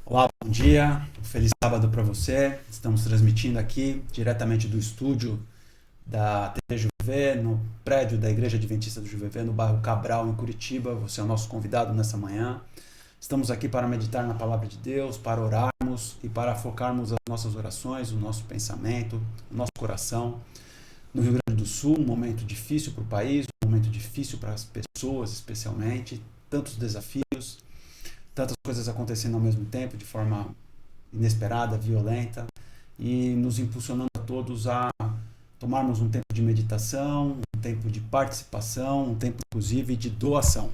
Olá, bom dia, feliz sábado para você. Estamos transmitindo aqui diretamente do estúdio da TV JuVê, no prédio da Igreja Adventista do JuVê, no bairro Cabral, em Curitiba. Você é o nosso convidado nessa manhã. Estamos aqui para meditar na Palavra de Deus, para orarmos e para focarmos as nossas orações, o nosso pensamento, o nosso coração. No Rio Grande do Sul, um momento difícil para o país, um momento difícil para as pessoas, especialmente, tantos desafios, tantas coisas acontecendo ao mesmo tempo, de forma inesperada, violenta, e nos impulsionando a todos a tomarmos um tempo de meditação, um tempo de participação, um tempo, inclusive, de doação.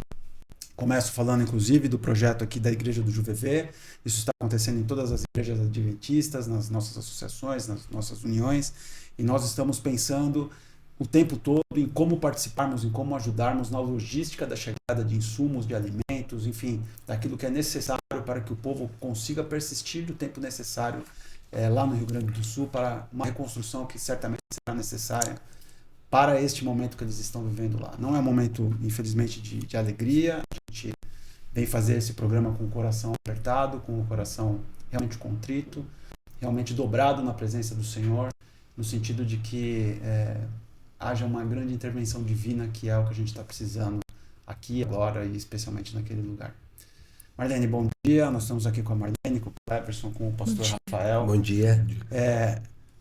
Começo falando, inclusive, do projeto aqui da Igreja do JuVê. Isso está acontecendo em todas as igrejas adventistas, nas nossas associações, nas nossas uniões, e nós estamos pensando o tempo todo em como participarmos, em como ajudarmos na logística da chegada de insumos, de alimentos, enfim, daquilo que é necessário para que o povo consiga persistir do tempo necessário lá no Rio Grande do Sul para uma reconstrução que certamente será necessária para este momento que eles estão vivendo lá. Não é um momento, infelizmente, de alegria. A gente vem fazer esse programa com o coração apertado, com o coração realmente contrito, realmente dobrado na presença do Senhor, no sentido de que haja uma grande intervenção divina, que é o que a gente está precisando aqui, agora e especialmente naquele lugar. Marlene, bom dia. Nós estamos aqui com a Marlene, com o Cleverson, com o pastor Rafael. Bom dia.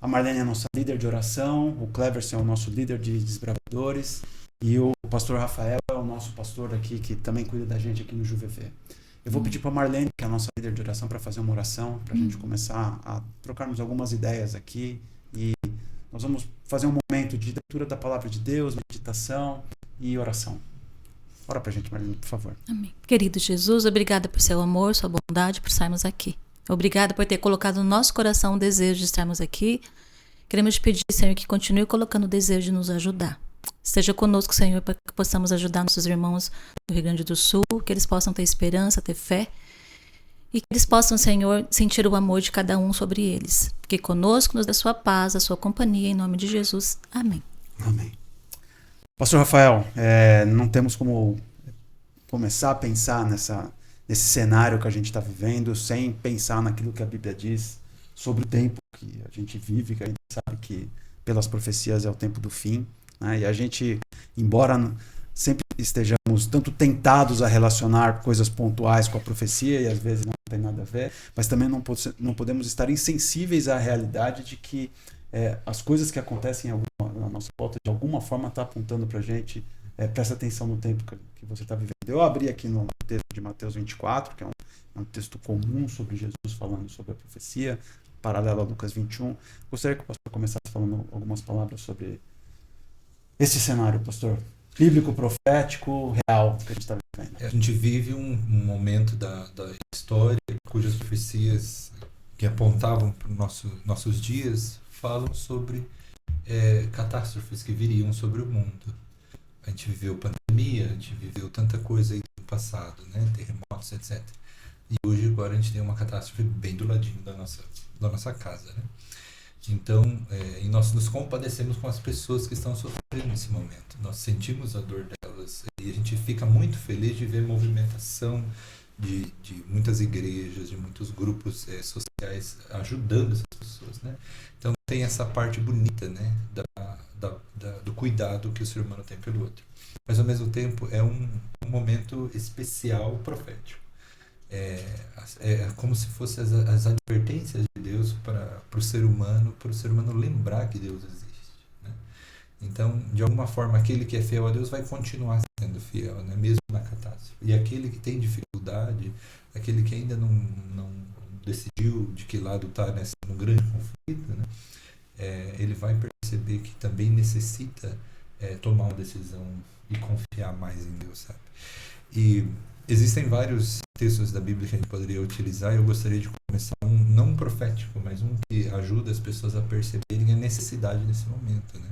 A Marlene é a nossa líder de oração, o Cleverson é o nosso líder de desbravadores e o pastor Rafael é o nosso pastor aqui, que também cuida da gente aqui no JuVê. Eu vou pedir para a Marlene, que é a nossa líder de oração, para fazer uma oração, para a gente começar a trocarmos algumas ideias aqui, e nós vamos fazer um momento de leitura da palavra de Deus, meditação e oração. Ora pra gente, Marlene, por favor. Amém. Querido Jesus, obrigada por seu amor, sua bondade, por estarmos aqui. Obrigada por ter colocado no nosso coração o desejo de estarmos aqui. Queremos te pedir, Senhor, que continue colocando o desejo de nos ajudar. Esteja conosco, Senhor, para que possamos ajudar nossos irmãos do Rio Grande do Sul, que eles possam ter esperança, ter fé, e que eles possam, Senhor, sentir o amor de cada um sobre eles. Fique conosco, nos dê a sua paz, a sua companhia, em nome de Jesus. Amém. Amém. Pastor Rafael, não temos como começar a pensar nesse cenário que a gente está vivendo sem pensar naquilo que a Bíblia diz sobre o tempo que a gente vive, que a gente sabe que pelas profecias é o tempo do fim, né? E a gente, embora sempre estejamos tanto tentados a relacionar coisas pontuais com a profecia, e às vezes não tem nada a ver, mas também não podemos estar insensíveis à realidade de que as coisas que acontecem na nossa volta, de alguma forma, está apontando para a gente, presta atenção no tempo que você está vivendo. Eu abri aqui no texto de Mateus 24, que é um texto comum sobre Jesus falando sobre a profecia, paralelo a Lucas 21. Gostaria que o pastor começasse falando algumas palavras sobre esse cenário, pastor. Bíblico, profético, real, que a gente está vivendo. A gente vive um momento da história cujas profecias que apontavam para os nossos dias falam sobre catástrofes que viriam sobre o mundo. A gente viveu pandemia, a gente viveu tanta coisa aí no passado, né? Terremotos, etc. E hoje, agora, a gente tem uma catástrofe bem do ladinho da nossa casa, né? Então, e nós nos compadecemos com as pessoas que estão sofrendo nesse momento. Nós sentimos a dor delas e a gente fica muito feliz de ver movimentação de muitas igrejas, de muitos grupos sociais ajudando essas pessoas, né? Então, tem essa parte bonita, né, do cuidado que o ser humano tem pelo outro. Mas, ao mesmo tempo, é um momento especial profético. É como se fossem as advertências de Deus para o ser humano lembrar que Deus existe, né? Então, de alguma forma, aquele que é fiel a Deus vai continuar sendo fiel, né? Mesmo na catástrofe. E aquele que tem dificuldade, aquele que ainda não decidiu de que lado está num grande conflito, né? Ele vai perceber que também necessita tomar uma decisão e confiar mais em Deus, sabe? E existem vários textos da Bíblia que a gente poderia utilizar, e eu gostaria de começar não um profético, mas um que ajuda as pessoas a perceberem a necessidade nesse momento, né?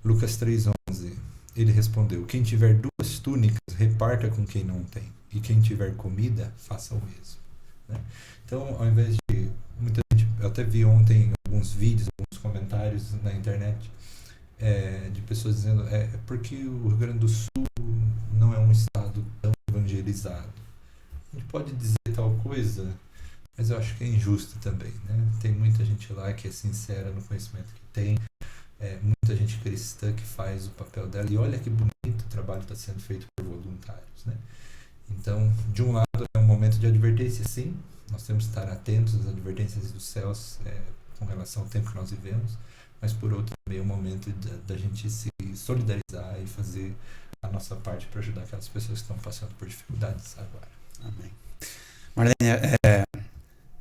Lucas 3,11, ele respondeu: quem tiver 2 túnicas, reparta com quem não tem, e quem tiver comida, faça o mesmo, né? Então, ao invés de muita gente, eu até vi ontem alguns vídeos, alguns comentários na internet de pessoas dizendo porque o Rio Grande do Sul não é um estado tão evangelizado. A gente pode dizer tal coisa, mas eu acho que é injusto também, né? Tem muita gente lá que é sincera no conhecimento que tem, muita gente cristã que faz o papel dela, e olha que bonito o trabalho está sendo feito por voluntários, né? Então, de um lado é um momento de advertência, sim, nós temos que estar atentos às advertências dos céus com relação ao tempo que nós vivemos, mas por outro também é um momento da gente se solidarizar e fazer a nossa parte para ajudar aquelas pessoas que estão passando por dificuldades agora. Amém. Marlene,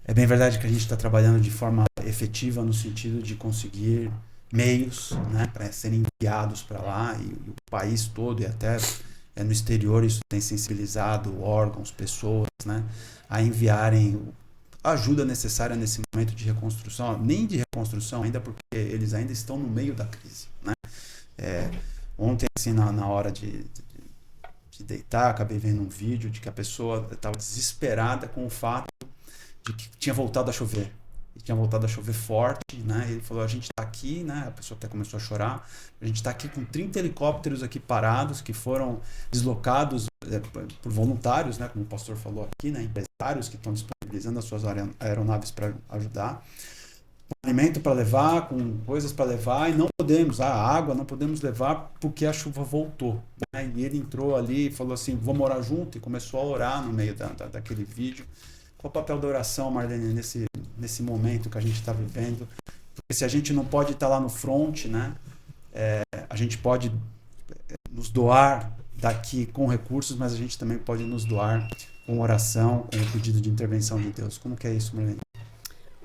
é bem verdade que a gente está trabalhando de forma efetiva no sentido de conseguir meios, né, para serem enviados para lá, e o país todo, e até no exterior isso tem sensibilizado órgãos, pessoas, né, a enviarem a ajuda necessária nesse momento de reconstrução, nem de reconstrução ainda, porque eles ainda estão no meio da crise, né? Ontem, assim, na hora de deitar, acabei vendo um vídeo de que a pessoa estava desesperada com o fato de que tinha voltado a chover. E tinha voltado a chover forte, né? E ele falou, a gente está aqui, né? A pessoa até começou a chorar. A gente está aqui com 30 helicópteros aqui parados, que foram deslocados por voluntários, né? Como o pastor falou aqui, né? Empresários que estão disponibilizando as suas aeronaves para ajudar. Com alimento para levar, com coisas para levar, e não podemos, a água não podemos levar porque a chuva voltou, né? E ele entrou ali e falou assim, vamos orar junto, e começou a orar no meio daquele vídeo. Qual o papel da oração, Marlene, nesse momento que a gente está vivendo? Porque se a gente não pode estar lá no front, né? A gente pode nos doar daqui com recursos, mas a gente também pode nos doar com oração, com o pedido de intervenção de Deus. Como que é isso, Marlene?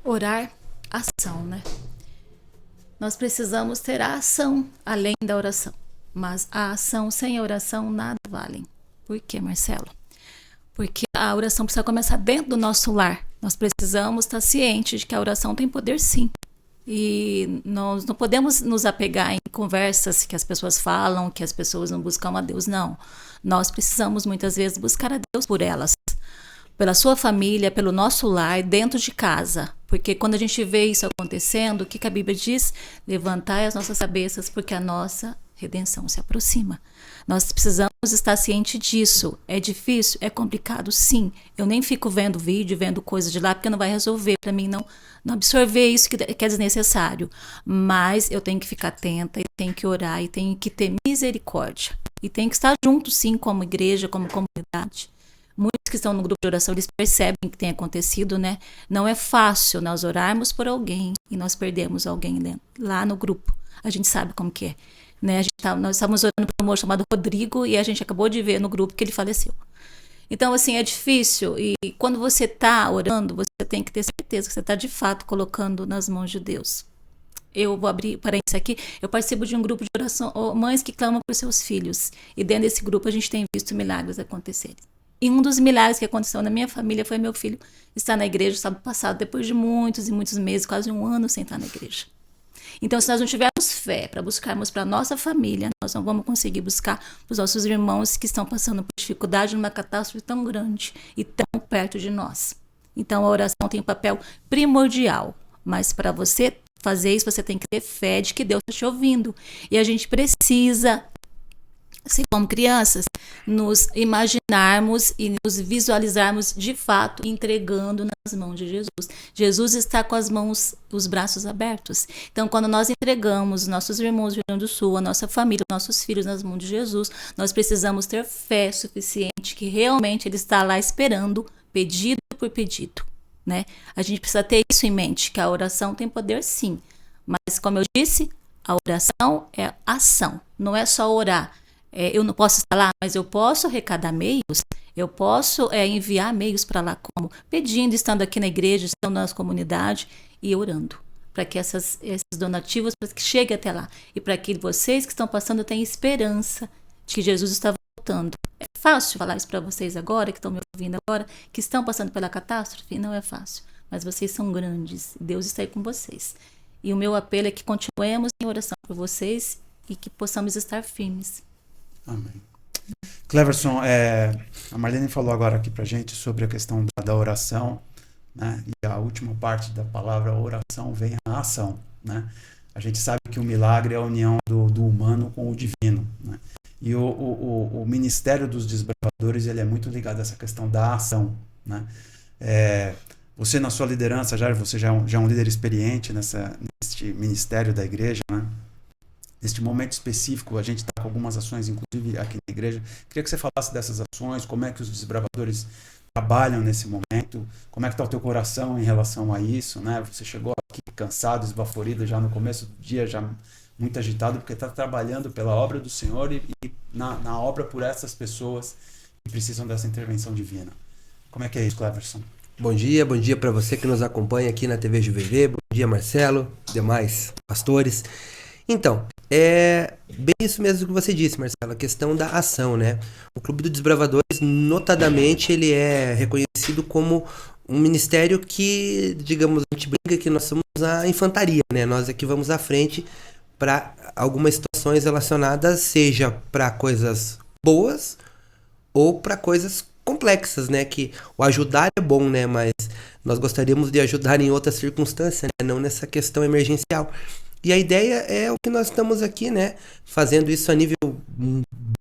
Orar, ação, né? Nós precisamos ter a ação além da oração. Mas a ação sem a oração nada vale. Por quê, Marcelo? Porque a oração precisa começar dentro do nosso lar. Nós precisamos estar cientes de que a oração tem poder, sim. E nós não podemos nos apegar em conversas que as pessoas falam, que as pessoas não buscam a Deus, não. Nós precisamos muitas vezes buscar a Deus por elas, pela sua família, pelo nosso lar, dentro de casa. Porque quando a gente vê isso acontecendo, o que a Bíblia diz? Levantai as nossas cabeças, porque a nossa redenção se aproxima. Nós precisamos estar ciente disso. É difícil? É complicado? Sim. Eu nem fico vendo vídeo, vendo coisa de lá, porque não vai resolver para mim não absorver isso que é desnecessário. Mas eu tenho que ficar atenta, e tenho que orar, e tenho que ter misericórdia. E tenho que estar junto, sim, como igreja, como comunidade. Muitos que estão no grupo de oração, eles percebem o que tem acontecido, né? Não é fácil nós orarmos por alguém e nós perdemos alguém lá no grupo. A gente sabe como que é. Né? Nós estávamos orando por um amor chamado Rodrigo e a gente acabou de ver no grupo que ele faleceu. Então, assim, é difícil. E quando você está orando, você tem que ter certeza que você está de fato colocando nas mãos de Deus. Eu vou abrir parênteses aqui. Eu participo de um grupo de oração, mães que clamam por seus filhos. E dentro desse grupo a gente tem visto milagres acontecerem. E um dos milagres que aconteceu na minha família foi meu filho estar na igreja sábado passado, depois de muitos e muitos meses, quase um ano sem estar na igreja. Então, se nós não tivermos fé para buscarmos para a nossa família, nós não vamos conseguir buscar para os nossos irmãos que estão passando por dificuldade numa catástrofe tão grande e tão perto de nós. Então, a oração tem um papel primordial. Mas para você fazer isso, você tem que ter fé de que Deus está te ouvindo. E a gente precisa, assim como crianças, nos imaginarmos e nos visualizarmos de fato entregando nas mãos de Jesus. Jesus está com as mãos, os braços abertos. Então, quando nós entregamos nossos irmãos do Rio Grande do Sul, a nossa família, nossos filhos nas mãos de Jesus, nós precisamos ter fé suficiente que realmente Ele está lá esperando, pedido por pedido, né? A gente precisa ter isso em mente, que a oração tem poder, sim. Mas, como eu disse, a oração é ação, não é só orar. Eu não posso estar lá, mas eu posso arrecadar meios, eu posso enviar meios para lá, como pedindo, estando aqui na igreja, estando na nossa comunidade e orando, para que esses donativos para que cheguem até lá e para que vocês que estão passando tenham esperança de que Jesus está voltando. É fácil falar isso para vocês agora, que estão me ouvindo agora, que estão passando pela catástrofe? Não é fácil, mas vocês são grandes, Deus está aí com vocês. E o meu apelo é que continuemos em oração por vocês e que possamos estar firmes. Amém. Cleverson, a Marlene falou agora aqui pra gente sobre a questão da oração, né? E a última parte da palavra oração vem a ação, né? A gente sabe que o milagre é a união do humano com o divino, né? E o ministério dos desbravadores, ele é muito ligado a essa questão da ação, né? Você, na sua liderança, você já é um líder experiente neste ministério da igreja, né? Neste momento específico, a gente está com algumas ações, inclusive aqui na igreja. Queria que você falasse dessas ações, como é que os desbravadores trabalham nesse momento, como é que está o teu coração em relação a isso, né? Você chegou aqui cansado, esbaforido já no começo do dia, já muito agitado, porque está trabalhando pela obra do Senhor e na obra por essas pessoas que precisam dessa intervenção divina. Como é que é isso, Cleverson? Bom dia para você que nos acompanha aqui na TV JVV. Bom dia, Marcelo, demais pastores. Então, é bem isso mesmo que você disse, Marcelo, a questão da ação, né? O Clube dos Desbravadores, notadamente, ele é reconhecido como um ministério que, digamos, a gente brinca que nós somos a infantaria, né? Nós é que vamos à frente para algumas situações relacionadas, seja para coisas boas ou para coisas complexas, né? Que o ajudar é bom, né? Mas nós gostaríamos de ajudar em outras circunstâncias, né? Não nessa questão emergencial. E a ideia é o que nós estamos aqui, né? Fazendo isso a nível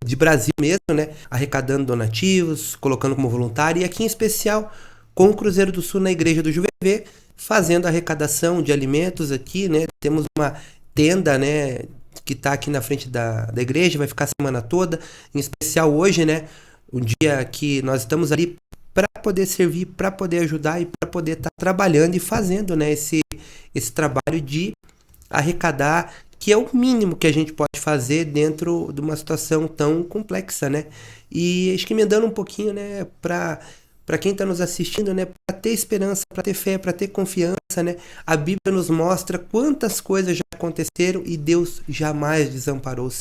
de Brasil mesmo, né? Arrecadando donativos, colocando como voluntário. E aqui em especial com o Cruzeiro do Sul na Igreja do JVV, fazendo arrecadação de alimentos aqui, né? Temos uma tenda, né? Que está aqui na frente da igreja, vai ficar a semana toda. Em especial hoje, né? O dia que nós estamos ali para poder servir, para poder ajudar e para poder estar trabalhando e fazendo, né? Esse trabalho de arrecadar, que é o mínimo que a gente pode fazer dentro de uma situação tão complexa, né? E acho que emendando um pouquinho, né, para quem está nos assistindo, né, para ter esperança, para ter fé, para ter confiança, né? A Bíblia nos mostra quantas coisas já aconteceram e Deus jamais desamparou.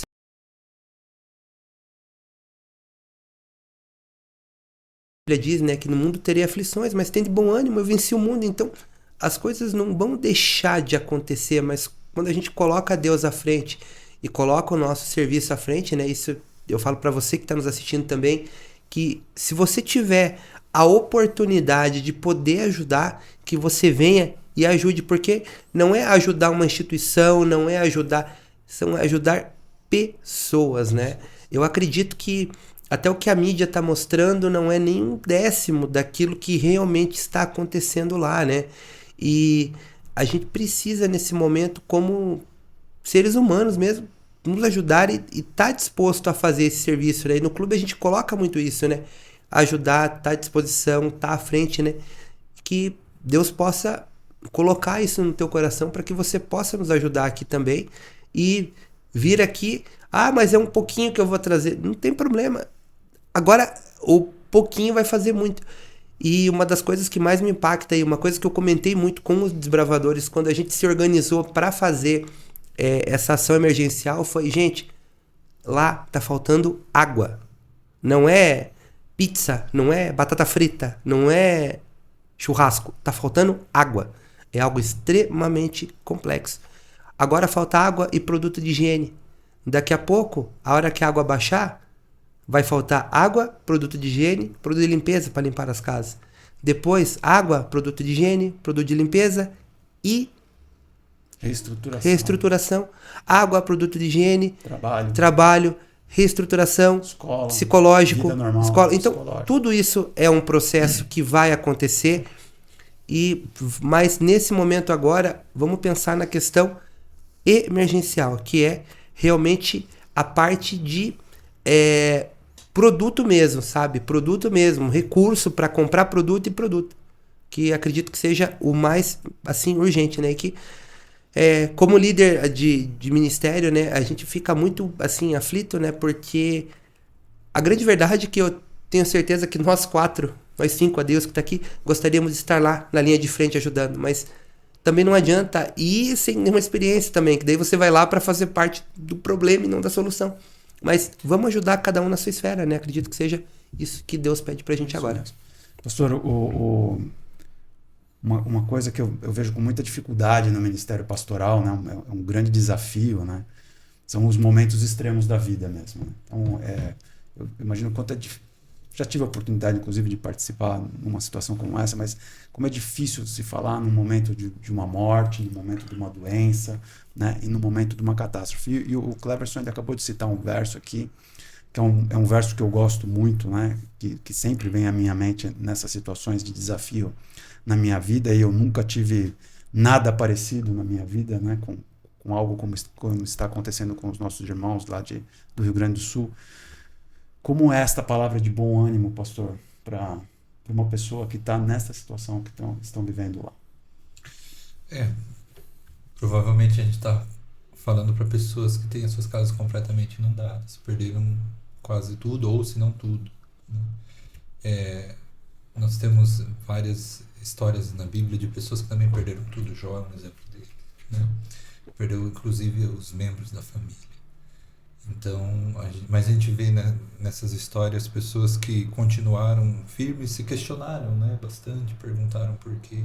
A Bíblia diz, né, que no mundo teria aflições, mas tem de bom ânimo, eu venci o mundo. Então, as coisas não vão deixar de acontecer, mas quando a gente coloca Deus à frente e coloca o nosso serviço à frente, né? Isso eu falo para você que está nos assistindo também, que se você tiver a oportunidade de poder ajudar, que você venha e ajude, porque não é ajudar uma instituição, não é ajudar, são ajudar pessoas, né? Eu acredito que até o que a mídia está mostrando não é nem 1/10 daquilo que realmente está acontecendo lá, né? E a gente precisa, nesse momento, como seres humanos mesmo, nos ajudar e estar disposto a fazer esse serviço, né? E no clube a gente coloca muito isso, né? Ajudar, estar à disposição, estar à frente, né? Que Deus possa colocar isso no teu coração para que você possa nos ajudar aqui também e vir aqui, mas é um pouquinho que eu vou trazer. Não tem problema. Agora, o pouquinho vai fazer muito. E uma das coisas que mais me impacta e uma coisa que eu comentei muito com os desbravadores quando a gente se organizou para fazer essa ação emergencial foi, gente, lá tá faltando água. Não é pizza, não é batata frita, não é churrasco. Tá faltando água. É algo extremamente complexo. Agora falta água e produto de higiene. Daqui a pouco, a hora que a água baixar, vai faltar água, produto de higiene, produto de limpeza para limpar as casas. Depois, água, produto de higiene, produto de limpeza e reestruturação. Água, produto de higiene, trabalho, reestruturação, escola, psicológico, vida normal, escola. Então, tudo isso é um processo que vai acontecer. Mas nesse momento agora, vamos pensar na questão emergencial, que é realmente a parte de produto mesmo, sabe? Produto mesmo, recurso para comprar produto e produto. Que acredito que seja o mais, assim, urgente, né? Que como líder de ministério, né? A gente fica muito, assim, aflito, né? Porque a grande verdade é que eu tenho certeza que nós 5 a Deus que está aqui, gostaríamos de estar lá na linha de frente ajudando, mas também não adianta ir sem nenhuma experiência também, que daí você vai lá para fazer parte do problema e não da solução. Mas vamos ajudar cada um na sua esfera, né? Acredito que seja isso que Deus pede pra gente agora. Pastor, uma coisa que eu vejo com muita dificuldade no ministério pastoral, né? É um grande desafio, né? São os momentos extremos da vida mesmo. Né? Então, eu imagino quanto é difícil. Já tive a oportunidade, inclusive, de participar numa situação como essa, mas como é difícil se falar no momento de uma morte, no momento de uma doença, né? E no momento de uma catástrofe. E o Cleverson acabou de citar um verso aqui que é um verso que eu gosto muito, né? Que sempre vem à minha mente nessas situações de desafio na minha vida, e eu nunca tive nada parecido na minha vida, né? Com algo como está acontecendo com os nossos irmãos lá do Rio Grande do Sul. Como é esta palavra de bom ânimo, pastor, para uma pessoa que está nessa situação que estão vivendo lá? Provavelmente a gente está falando para pessoas que têm as suas casas completamente inundadas, perderam quase tudo, ou se não tudo, né? Nós temos várias histórias na Bíblia de pessoas que também perderam tudo. Jó é um exemplo dele, né? Perdeu inclusive os membros da família. Então, mas a gente vê, né, nessas histórias pessoas que continuaram firmes, se questionaram, né, bastante, perguntaram por quê.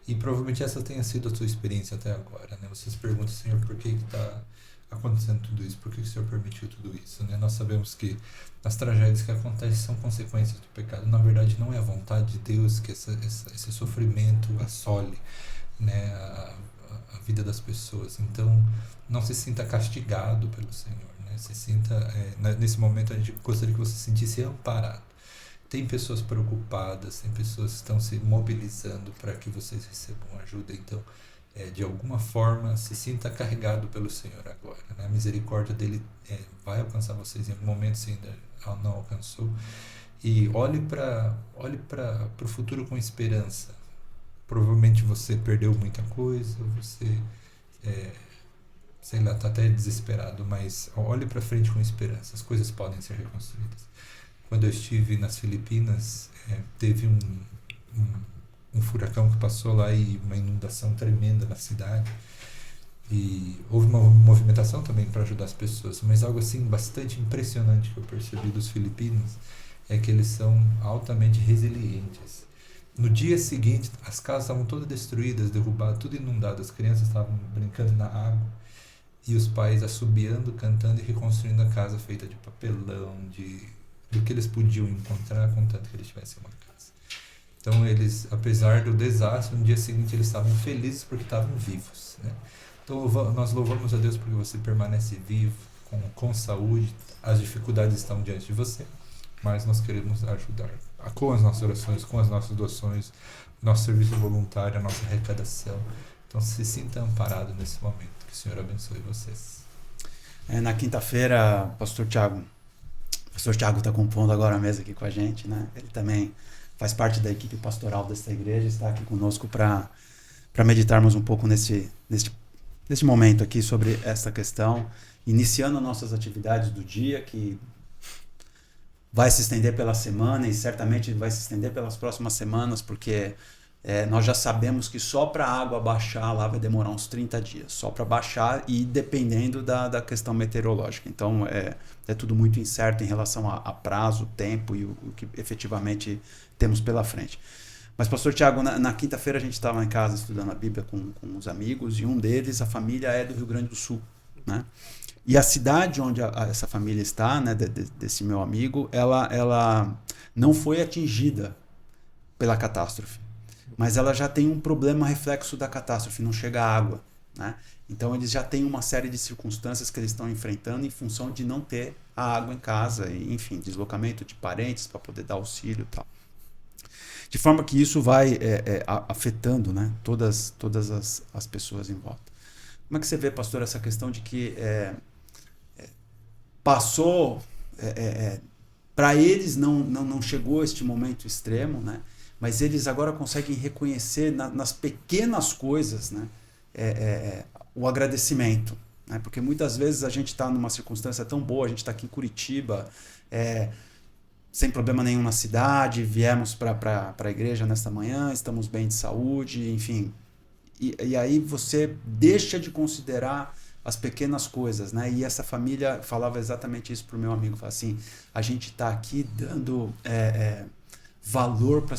E provavelmente essa tenha sido a sua experiência até agora, né? Você se pergunta, Senhor, por que está acontecendo tudo isso? Por que o Senhor permitiu tudo isso, né? Nós sabemos que as tragédias que acontecem são consequências do pecado. Na verdade, não é a vontade de Deus que esse sofrimento assole, né, a vida das pessoas. Então, não se sinta castigado pelo Senhor, né? Se sinta, nesse momento a gente gostaria que você se sentisse amparado. Tem pessoas preocupadas, tem pessoas que estão se mobilizando para que vocês recebam ajuda. Então, de alguma forma, se sinta carregado pelo Senhor agora, né? A misericórdia dele vai alcançar vocês em algum momento, se ainda não alcançou. E olhe para o futuro com esperança. Provavelmente você perdeu muita coisa, você sei lá, está até desesperado, mas olhe para frente com esperança. As coisas podem ser reconstruídas. Quando eu estive nas Filipinas, teve um furacão que passou lá e uma inundação tremenda na cidade. E houve uma movimentação também para ajudar as pessoas, mas algo assim bastante impressionante que eu percebi dos filipinos é que eles são altamente resilientes. No dia seguinte, as casas estavam todas destruídas, derrubadas, tudo inundado, as crianças estavam brincando na água e os pais assobiando, cantando e reconstruindo a casa feita de papelão, do que eles podiam encontrar, contanto que eles tivessem uma casa. Então eles, apesar do desastre, no dia seguinte eles estavam felizes porque estavam vivos, né? Então nós louvamos a Deus porque você permanece vivo, com saúde. As dificuldades estão diante de você, mas nós queremos ajudar com as nossas orações, com as nossas doações, nosso serviço voluntário, a nossa arrecadação. Então se sinta amparado nesse momento. Que o Senhor abençoe vocês. Na quinta-feira, Pastor Tiago está compondo agora a mesa aqui com a gente, né? Ele também faz parte da equipe pastoral desta igreja, está aqui conosco para meditarmos um pouco nesse momento aqui sobre essa questão, iniciando nossas atividades do dia, que vai se estender pela semana e certamente vai se estender pelas próximas semanas, porque nós já sabemos que só para a água baixar lá vai demorar uns 30 dias, só para baixar, e dependendo da questão meteorológica. Então é tudo muito incerto em relação a prazo, tempo e o que efetivamente temos pela frente. Mas, Pastor Tiago, na quinta-feira a gente estava em casa estudando a Bíblia com uns amigos, e um deles, a família é do Rio Grande do Sul, né? E a cidade onde essa família está, né, desse meu amigo, ela não foi atingida pela catástrofe, mas ela já tem um problema reflexo da catástrofe, não chega água, né? Então eles já têm uma série de circunstâncias que eles estão enfrentando em função de não ter a água em casa, e, enfim, deslocamento de parentes para poder dar auxílio e tal. De forma que isso vai afetando, né, todas as pessoas em volta. Como é que você vê, pastor, essa questão de que passou, para eles não chegou este momento extremo, né, mas eles agora conseguem reconhecer nas pequenas coisas, né, o agradecimento, né, porque muitas vezes a gente está numa circunstância tão boa, a gente está aqui em Curitiba, sem problema nenhum na cidade, viemos para a igreja nesta manhã, estamos bem de saúde, enfim. E aí você deixa de considerar as pequenas coisas, né? E essa família falava exatamente isso para o meu amigo, falava assim, a gente está aqui dando valor para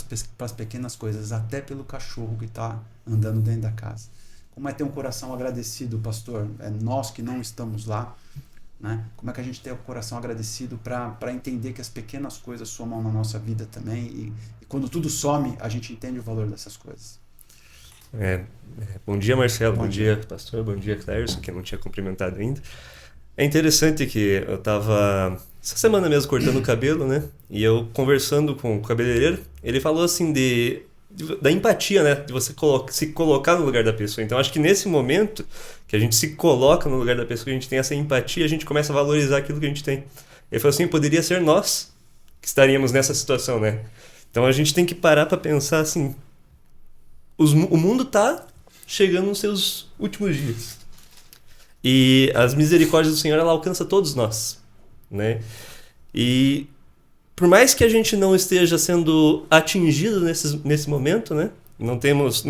as pequenas coisas, até pelo cachorro que está andando dentro da casa. Como é ter um coração agradecido, pastor? Nós que não estamos lá, né? Como é que a gente tem o coração agradecido para entender que as pequenas coisas somam na nossa vida também, e quando tudo some, a gente entende o valor dessas coisas. Bom dia, Marcelo. Bom dia, pastor. Bom dia, Clércio, que eu não tinha cumprimentado ainda. É interessante que eu tava essa semana mesmo cortando o cabelo, né? E eu conversando com o cabeleireiro, ele falou assim da empatia, né? De você se colocar no lugar da pessoa. Então acho que nesse momento que a gente se coloca no lugar da pessoa, que a gente tem essa empatia, a gente começa a valorizar aquilo que a gente tem. Ele falou assim, poderia ser nós que estaríamos nessa situação, né? Então a gente tem que parar para pensar assim, o mundo tá chegando nos seus últimos dias. E as misericórdias do Senhor, ela alcança todos nós, né? E por mais que a gente não esteja sendo atingido nesse momento, né? Não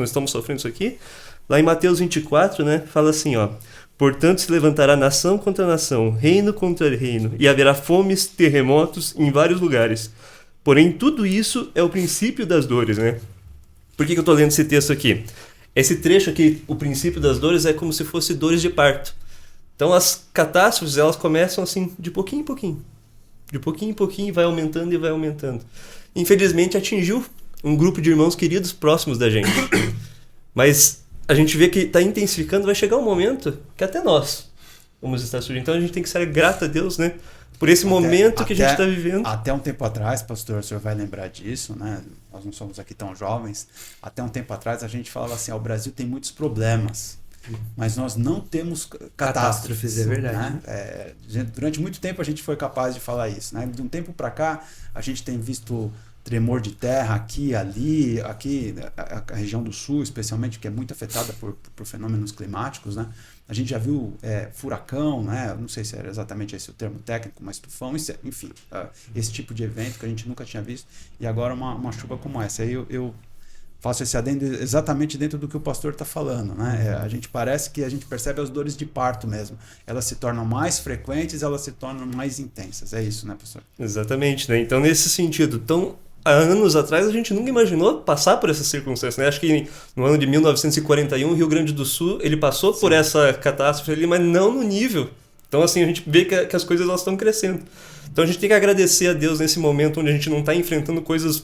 estamos sofrendo isso aqui. Lá em Mateus 24, né? Fala assim, ó. Portanto, se levantará nação contra nação, reino contra reino, e haverá fomes, terremotos em vários lugares. Porém, tudo isso é o princípio das dores, né? Por que eu estou lendo esse texto aqui? Esse trecho aqui, o princípio das dores, é como se fosse dores de parto. Então, as catástrofes, elas começam assim, de pouquinho em pouquinho. De pouquinho em pouquinho, vai aumentando e vai aumentando. Infelizmente, atingiu um grupo de irmãos queridos próximos da gente. Mas a gente vê que está intensificando, vai chegar um momento que até nós vamos estar surgindo. Então, a gente tem que ser grato a Deus, né? Por esse momento que a gente está vivendo. Até um tempo atrás, pastor, o senhor vai lembrar disso, né? Nós não somos aqui tão jovens. Até um tempo atrás a gente falava assim, o Brasil tem muitos problemas, mas nós não temos catástrofes. É verdade. Né? Durante muito tempo a gente foi capaz de falar isso. Né? De um tempo para cá, a gente tem visto tremor de terra aqui, ali, aqui, a região do sul, especialmente, que é muito afetada por fenômenos climáticos, né? A gente já viu furacão, né? Não sei se era exatamente esse o termo técnico, mas tufão, enfim, esse tipo de evento que a gente nunca tinha visto, e agora uma chuva como essa. Aí eu faço esse adendo exatamente dentro do que o pastor está falando, né? A gente parece que a gente percebe as dores de parto mesmo. Elas se tornam mais frequentes, elas se tornam mais intensas. É isso, né, pastor? Exatamente, né? Então, nesse sentido, há anos atrás a gente nunca imaginou passar por essas circunstâncias, né? Acho que no ano de 1941, o Rio Grande do Sul, ele passou por essa catástrofe ali, mas não no nível. Então, assim, a gente vê que as coisas elas estão crescendo. Então, a gente tem que agradecer a Deus nesse momento onde a gente não está enfrentando coisas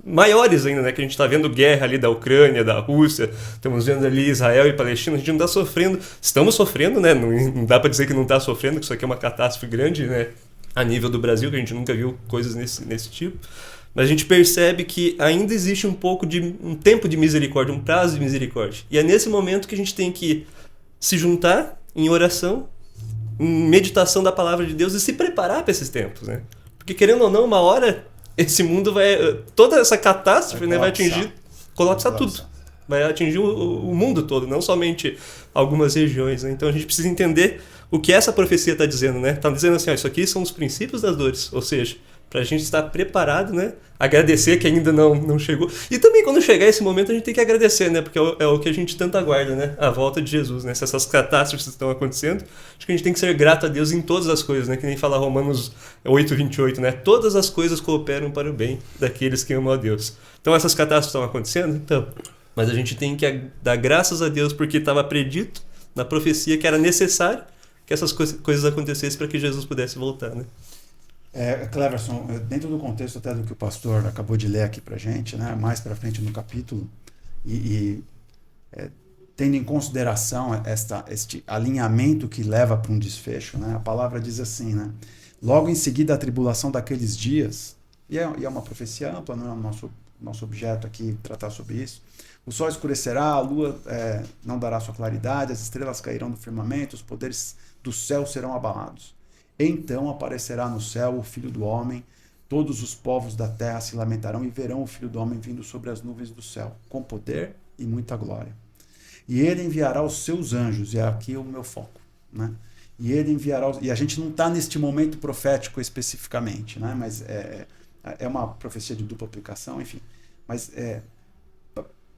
maiores ainda, né? Que a gente está vendo guerra ali da Ucrânia, da Rússia, estamos vendo ali Israel e Palestina, a gente não está sofrendo, estamos sofrendo, né? Não dá para dizer que não está sofrendo, que isso aqui é uma catástrofe grande, né? A nível do Brasil, que a gente nunca viu coisas nesse tipo. Mas a gente percebe que ainda existe um tempo de misericórdia, um prazo de misericórdia. E é nesse momento que a gente tem que se juntar em oração, em meditação da palavra de Deus e se preparar para esses tempos, né? Porque querendo ou não, uma hora esse mundo toda essa catástrofe vai atingir, colapsar tudo. Vai atingir o mundo todo, não somente algumas regiões, né? Então a gente precisa entender o que essa profecia está dizendo, né? Está dizendo assim, isso aqui são os princípios das dores, ou seja, para a gente estar preparado, né? Agradecer que ainda não chegou. E também quando chegar esse momento a gente tem que agradecer, né? Porque é o que a gente tanto aguarda, né? A volta de Jesus, né? Se essas catástrofes estão acontecendo, acho que a gente tem que ser grato a Deus em todas as coisas, né? Que nem fala Romanos 8:28, né? Todas as coisas cooperam para o bem daqueles que amam a Deus. Então essas catástrofes estão acontecendo? Então. Mas a gente tem que dar graças a Deus porque estava predito na profecia que era necessário que essas coisas acontecessem para que Jesus pudesse voltar, né? Cleverson, dentro do contexto até do que o pastor acabou de ler aqui pra gente, né, mais para frente no capítulo, tendo em consideração este alinhamento que leva para um desfecho, né, a palavra diz assim, né, logo em seguida a tribulação daqueles dias, e é uma profecia ampla, não é o nosso objeto aqui tratar sobre isso, o sol escurecerá, a lua não dará sua claridade, as estrelas cairão do firmamento, os poderes do céu serão abalados. Então aparecerá no céu o Filho do Homem, todos os povos da terra se lamentarão e verão o Filho do Homem vindo sobre as nuvens do céu, com poder e muita glória. E ele enviará os seus anjos, e aqui é o meu foco, né? E ele enviará, e a gente não está neste momento profético especificamente, né? Mas é uma profecia de dupla aplicação, enfim, mas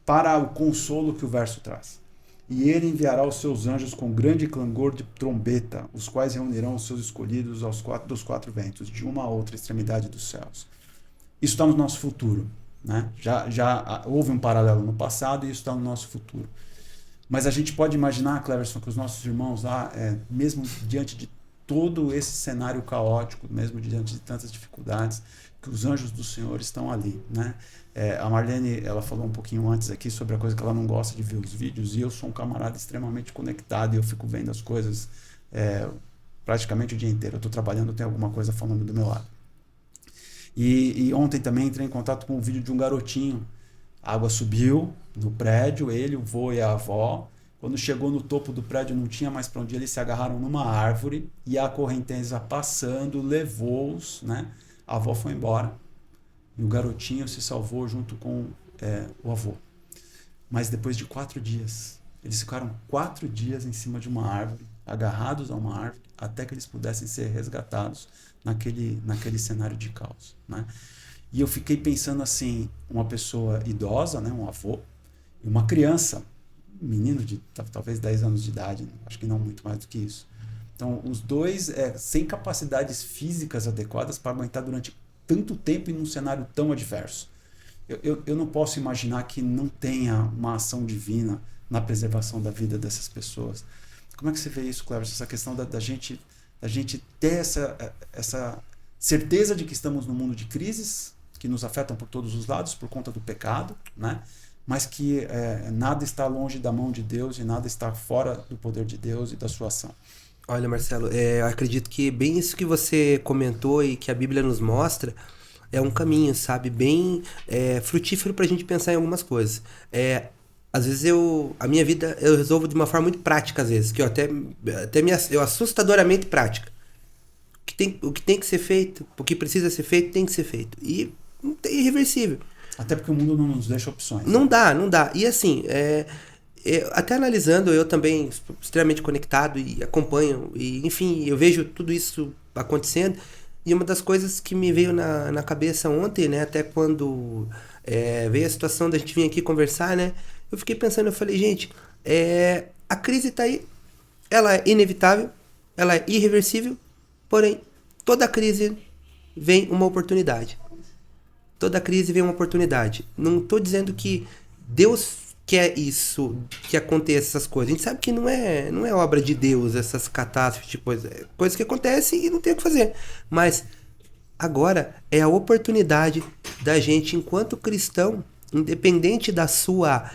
para o consolo que o verso traz. E ele enviará os seus anjos com grande clangor de trombeta, os quais reunirão os seus escolhidos dos quatro ventos, de uma a outra extremidade dos céus. Isso está no nosso futuro, né? Já houve um paralelo no passado e isso está no nosso futuro. Mas a gente pode imaginar, Cleverson, que os nossos irmãos lá, mesmo diante de todo esse cenário caótico, mesmo diante de tantas dificuldades, que os anjos do Senhor estão ali, né? A Marlene, ela falou um pouquinho antes aqui sobre a coisa que ela não gosta de ver os vídeos, e eu sou um camarada extremamente conectado e eu fico vendo as coisas praticamente o dia inteiro. Eu estou trabalhando, tem alguma coisa falando do meu lado. E ontem também entrei em contato com um vídeo de um garotinho. A água subiu no prédio, ele, o vô e a avó. Quando chegou no topo do prédio, não tinha mais para onde ir, eles se agarraram numa árvore e a correnteza passando levou-os, né? A avó foi embora e o garotinho se salvou junto com o avô. Mas depois de 4 dias, eles ficaram 4 dias em cima de uma árvore, agarrados a uma árvore, até que eles pudessem ser resgatados naquele cenário de caos, né? E eu fiquei pensando assim, uma pessoa idosa, né, um avô, e uma criança, um menino de talvez 10 anos de idade, acho que não muito mais do que isso. Então, os dois sem capacidades físicas adequadas para aguentar durante tanto tempo em um cenário tão adverso. Eu não posso imaginar que não tenha uma ação divina na preservação da vida dessas pessoas. Como é que você vê isso, Cleber? Essa questão da gente ter essa certeza de que estamos num mundo de crises que nos afetam por todos os lados por conta do pecado, né? Mas que nada está longe da mão de Deus e nada está fora do poder de Deus e da sua ação. Olha, Marcelo, eu acredito que bem isso que você comentou e que a Bíblia nos mostra é um caminho, sabe, bem frutífero para a gente pensar em algumas coisas. Às vezes a minha vida eu resolvo de uma forma muito prática, às vezes, que eu assustadoramente prática. O que tem que ser feito, o que precisa ser feito, tem que ser feito. E é irreversível. Até porque o mundo não nos deixa opções. Não dá. E assim, até analisando, eu também extremamente conectado e acompanho, e enfim, eu vejo tudo isso acontecendo. E uma das coisas que me veio na cabeça ontem, né, até quando veio a situação da gente vir aqui conversar, né, eu fiquei pensando, eu falei, gente, a crise tá aí, ela é inevitável, ela é irreversível, porém, toda crise vem uma oportunidade. Toda crise vem uma oportunidade. Não estou dizendo que Deus quer isso, que aconteça essas coisas. A gente sabe que não é obra de Deus essas catástrofes, tipo, coisas que acontecem e não tem o que fazer. Mas agora é a oportunidade da gente, enquanto cristão, independente da sua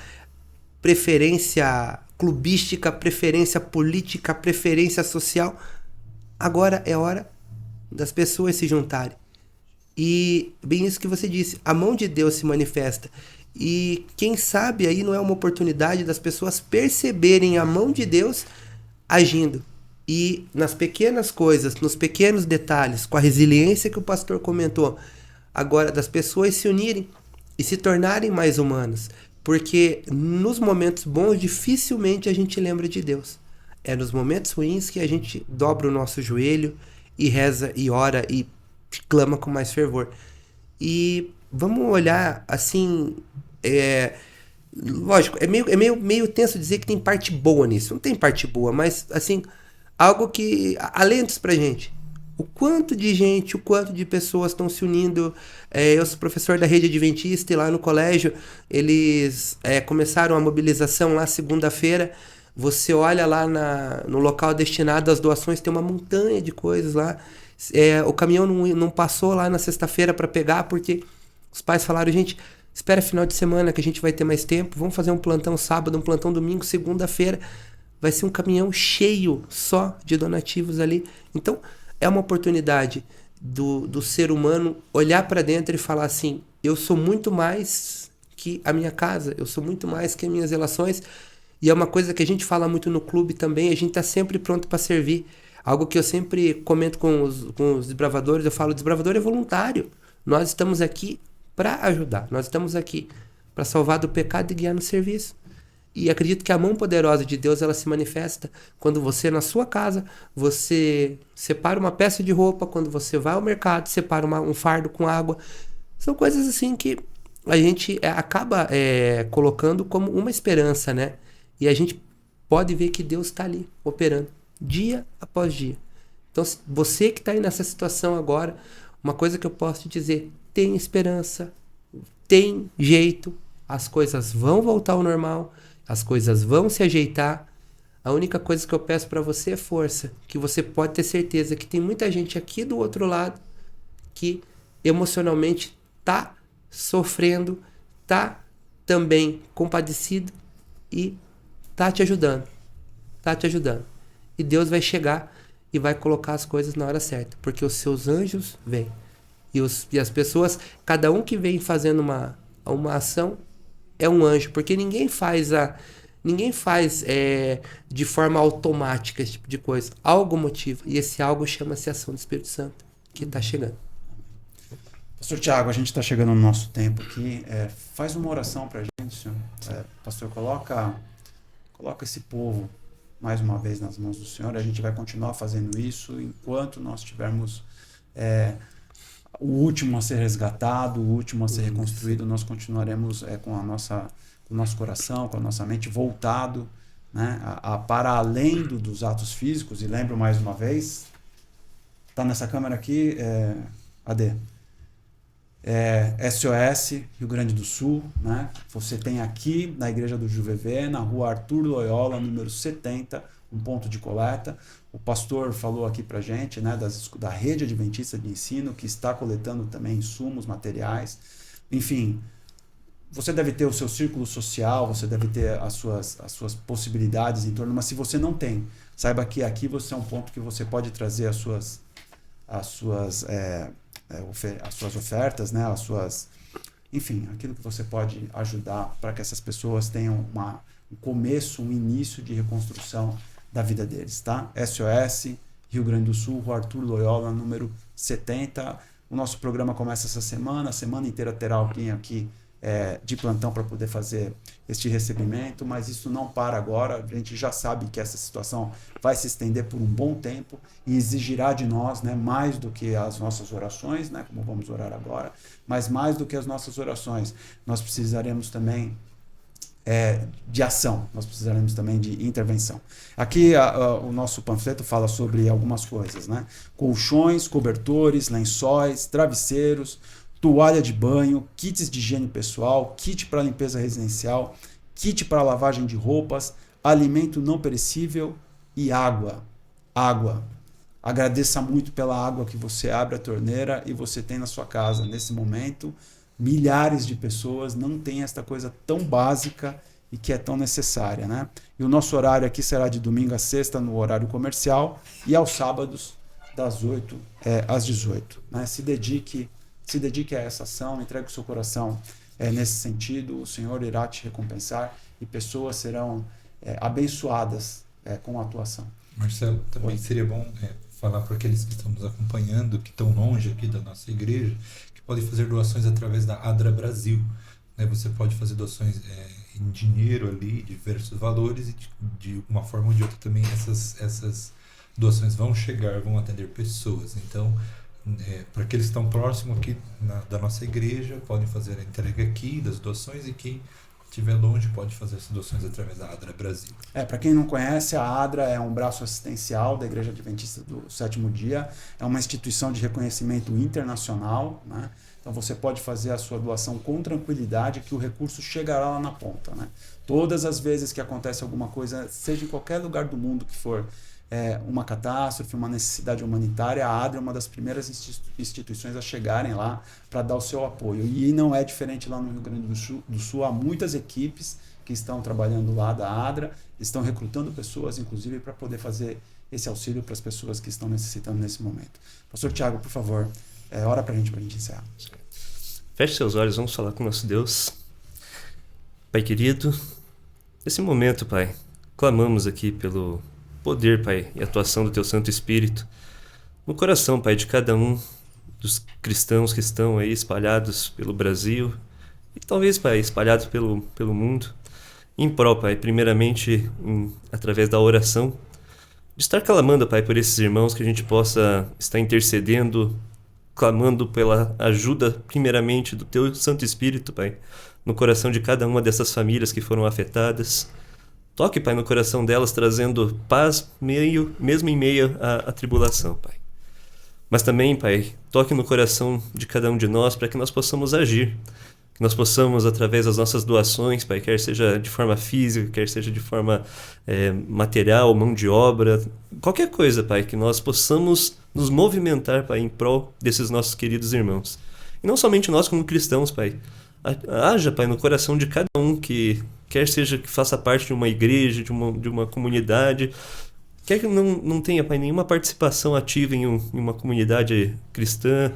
preferência clubística, preferência política, preferência social, agora é hora das pessoas se juntarem. E bem isso que você disse, a mão de Deus se manifesta. E quem sabe aí não é uma oportunidade das pessoas perceberem a mão de Deus agindo. E nas pequenas coisas, nos pequenos detalhes, com a resiliência que o pastor comentou, agora das pessoas se unirem e se tornarem mais humanas. Porque nos momentos bons dificilmente a gente lembra de Deus. É nos momentos ruins que a gente dobra o nosso joelho e reza e ora e clama com mais fervor. E vamos olhar assim, lógico, é meio tenso dizer que tem parte boa nisso. Não tem parte boa, mas assim, algo que alenta pra gente. O quanto de gente, o quanto de pessoas estão se unindo. Eu sou professor da rede adventista e lá no colégio eles começaram a mobilização lá segunda-feira. Você olha lá no local destinado às doações, tem uma montanha de coisas lá. O caminhão não passou lá na sexta-feira para pegar, porque os pais falaram, gente, espera final de semana que a gente vai ter mais tempo, vamos fazer um plantão sábado, um plantão domingo, segunda-feira, vai ser um caminhão cheio só de donativos ali. Então, é uma oportunidade do ser humano olhar para dentro e falar assim, eu sou muito mais que a minha casa, eu sou muito mais que as minhas relações, e é uma coisa que a gente fala muito no clube também, a gente está sempre pronto para servir. Algo que eu sempre comento com os desbravadores, eu falo, desbravador é voluntário. Nós estamos aqui para ajudar. Nós estamos aqui para salvar do pecado e guiar no serviço. E acredito que a mão poderosa de Deus, ela se manifesta quando você, na sua casa, você separa uma peça de roupa, quando você vai ao mercado, separa um fardo com água. São coisas assim que a gente acaba colocando como uma esperança, né? E a gente pode ver que Deus está ali, operando. Dia após dia. Então, você que está aí nessa situação agora, uma coisa que eu posso te dizer, tem esperança, tem jeito, as coisas vão voltar ao normal, as coisas vão se ajeitar. A única coisa que eu peço para você é força, que você pode ter certeza que tem muita gente aqui do outro lado que emocionalmente está sofrendo, está também compadecido e está te ajudando. Está te ajudando. E Deus vai chegar e vai colocar as coisas na hora certa, porque os seus anjos vêm. E as pessoas, cada um que vem fazendo uma ação é um anjo, porque ninguém faz de forma automática esse tipo de coisa. Algo motiva, e esse algo chama-se ação do Espírito Santo, que está chegando. Pastor Tiago, a gente está chegando no nosso tempo aqui. Faz uma oração para a gente, senhor. Pastor, coloca esse povo mais uma vez nas mãos do Senhor. A gente vai continuar fazendo isso enquanto nós tivermos o último a ser resgatado, o último a ser reconstruído. Nós continuaremos com o nosso coração, com a nossa mente voltado, né, para além dos atos físicos. E lembro mais uma vez, está nessa câmera aqui, AD. SOS Rio Grande do Sul, né? Você tem aqui na Igreja do JVV, na rua Arthur Loyola, número 70, um ponto de coleta. O pastor falou aqui pra gente, né, da rede adventista de ensino, que está coletando também insumos, materiais. Enfim, você deve ter o seu círculo social, você deve ter as suas possibilidades em torno, mas se você não tem, saiba que aqui você é um ponto que você pode trazer as suas ofertas, né? Enfim, aquilo que você pode ajudar para que essas pessoas tenham um começo, um início de reconstrução da vida deles, tá? SOS, Rio Grande do Sul, Rua Arthur Loyola, número 70. O nosso programa começa essa semana, a semana inteira terá alguém aqui de plantão para poder fazer este recebimento, mas isso não para agora. A gente já sabe que essa situação vai se estender por um bom tempo e exigirá de nós, né, mais do que as nossas orações, né, como vamos orar agora, mas mais do que as nossas orações, nós precisaremos também de ação, nós precisaremos também de intervenção. Aqui o nosso panfleto fala sobre algumas coisas, né? Colchões, cobertores, lençóis, travesseiros, toalha de banho, kits de higiene pessoal, kit para limpeza residencial, kit para lavagem de roupas, alimento não perecível e água. Água. Agradeça muito pela água que você abre a torneira e você tem na sua casa. Nesse momento, milhares de pessoas não têm esta coisa tão básica e que é tão necessária, né? E o nosso horário aqui será de domingo a sexta no horário comercial e aos sábados das 8 às 18. Né? Se dedique a essa ação, entregue o seu coração nesse sentido, o Senhor irá te recompensar e pessoas serão abençoadas com a tua ação. Marcelo, também seria bom falar para aqueles que estão nos acompanhando, que estão longe aqui da nossa igreja, que podem fazer doações através da ADRA Brasil. Né? Você pode fazer doações em dinheiro ali, diversos valores, e de uma forma ou de outra também essas doações vão chegar, vão atender pessoas. Então, para aqueles que estão próximos aqui da nossa igreja, podem fazer a entrega aqui das doações, e quem estiver longe pode fazer as doações através da ADRA Brasil. Para quem não conhece, a ADRA é um braço assistencial da Igreja Adventista do Sétimo Dia, é uma instituição de reconhecimento internacional, né? Então você pode fazer a sua doação com tranquilidade, que o recurso chegará lá na ponta, né? Todas as vezes que acontece alguma coisa, seja em qualquer lugar do mundo que for, uma catástrofe, uma necessidade humanitária, a ADRA é uma das primeiras instituições a chegarem lá para dar o seu apoio. E não é diferente lá no Rio Grande do Sul. Há muitas equipes que estão trabalhando lá da ADRA, estão recrutando pessoas, inclusive, para poder fazer esse auxílio para as pessoas que estão necessitando nesse momento. Pastor Tiago, por favor, ora para a gente encerrar. Feche seus olhos, vamos falar com o nosso Deus. Pai querido, nesse momento, Pai, clamamos aqui pelo poder, Pai, e atuação do Teu Santo Espírito no coração, Pai, de cada um dos cristãos que estão aí espalhados pelo Brasil e talvez, Pai, espalhados pelo mundo, em prol, Pai, primeiramente através da oração, de estar clamando, Pai, por esses irmãos, que a gente possa estar intercedendo, clamando pela ajuda, primeiramente, do Teu Santo Espírito, Pai, no coração de cada uma dessas famílias que foram afetadas. Toque, Pai, no coração delas, trazendo paz mesmo em meio à tribulação, Pai. Mas também, Pai, toque no coração de cada um de nós para que nós possamos agir. Que nós possamos, através das nossas doações, Pai, quer seja de forma física, quer seja de forma material, mão de obra, qualquer coisa, Pai, que nós possamos nos movimentar, Pai, em prol desses nossos queridos irmãos. E não somente nós como cristãos, Pai. Haja, Pai, no coração de cada um que quer seja que faça parte de uma igreja, de uma comunidade, quer que não tenha, Pai, nenhuma participação ativa em uma comunidade cristã,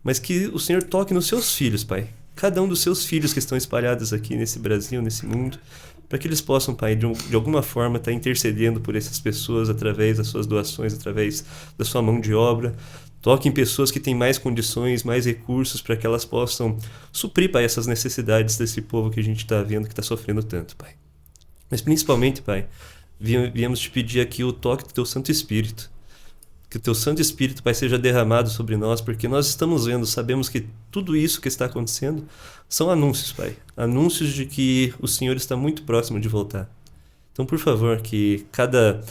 mas que o Senhor toque nos seus filhos, Pai. Cada um dos seus filhos que estão espalhados aqui nesse Brasil, nesse mundo, para que eles possam, Pai, de alguma forma estar intercedendo por essas pessoas através das suas doações, através da sua mão de obra. Toque em pessoas que têm mais condições, mais recursos, para que elas possam suprir, Pai, essas necessidades desse povo que a gente está vendo que está sofrendo tanto, Pai. Mas principalmente, Pai, viemos te pedir aqui o toque do Teu Santo Espírito. Que o Teu Santo Espírito, Pai, seja derramado sobre nós, porque nós estamos vendo, sabemos que tudo isso que está acontecendo são anúncios, Pai. Anúncios de que o Senhor está muito próximo de voltar. Então, por favor, que cada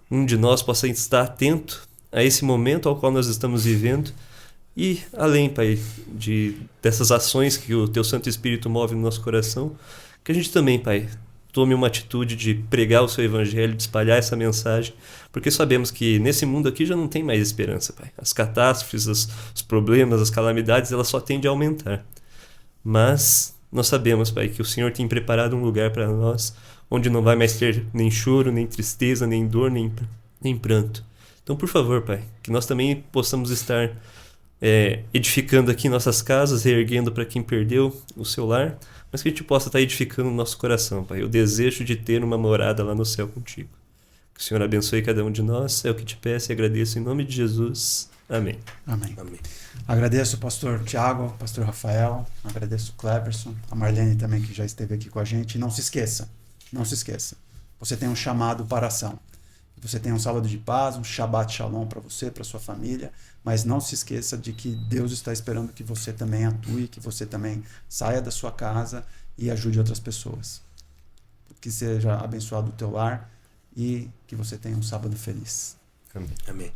um de nós possa estar atento a esse momento ao qual nós estamos vivendo e além, Pai, dessas ações que o Teu Santo Espírito move no nosso coração, que a gente também, Pai, tome uma atitude de pregar o Seu Evangelho, de espalhar essa mensagem, porque sabemos que nesse mundo aqui já não tem mais esperança, Pai. As catástrofes, os problemas, as calamidades, elas só tendem a aumentar. Mas nós sabemos, Pai, que o Senhor tem preparado um lugar para nós onde não vai mais ter nem choro, nem tristeza, nem dor, nem pranto. Então, por favor, Pai, que nós também possamos estar edificando aqui nossas casas, reerguendo para quem perdeu o seu lar, mas que a gente possa estar edificando o nosso coração, Pai, o desejo de ter uma morada lá no céu contigo. Que o Senhor abençoe cada um de nós, é o que te peço e agradeço em nome de Jesus. Amém. Amém. Amém. Agradeço o pastor Tiago, pastor Rafael, agradeço o Cleverson, a Marlene também que já esteve aqui com a gente. E não se esqueça, você tem um chamado para a ação. Você tem um sábado de paz, um Shabbat Shalom para você, para sua família, mas não se esqueça de que Deus está esperando que você também atue, que você também saia da sua casa e ajude outras pessoas. Que seja abençoado o teu lar e que você tenha um sábado feliz. Amém. Amém.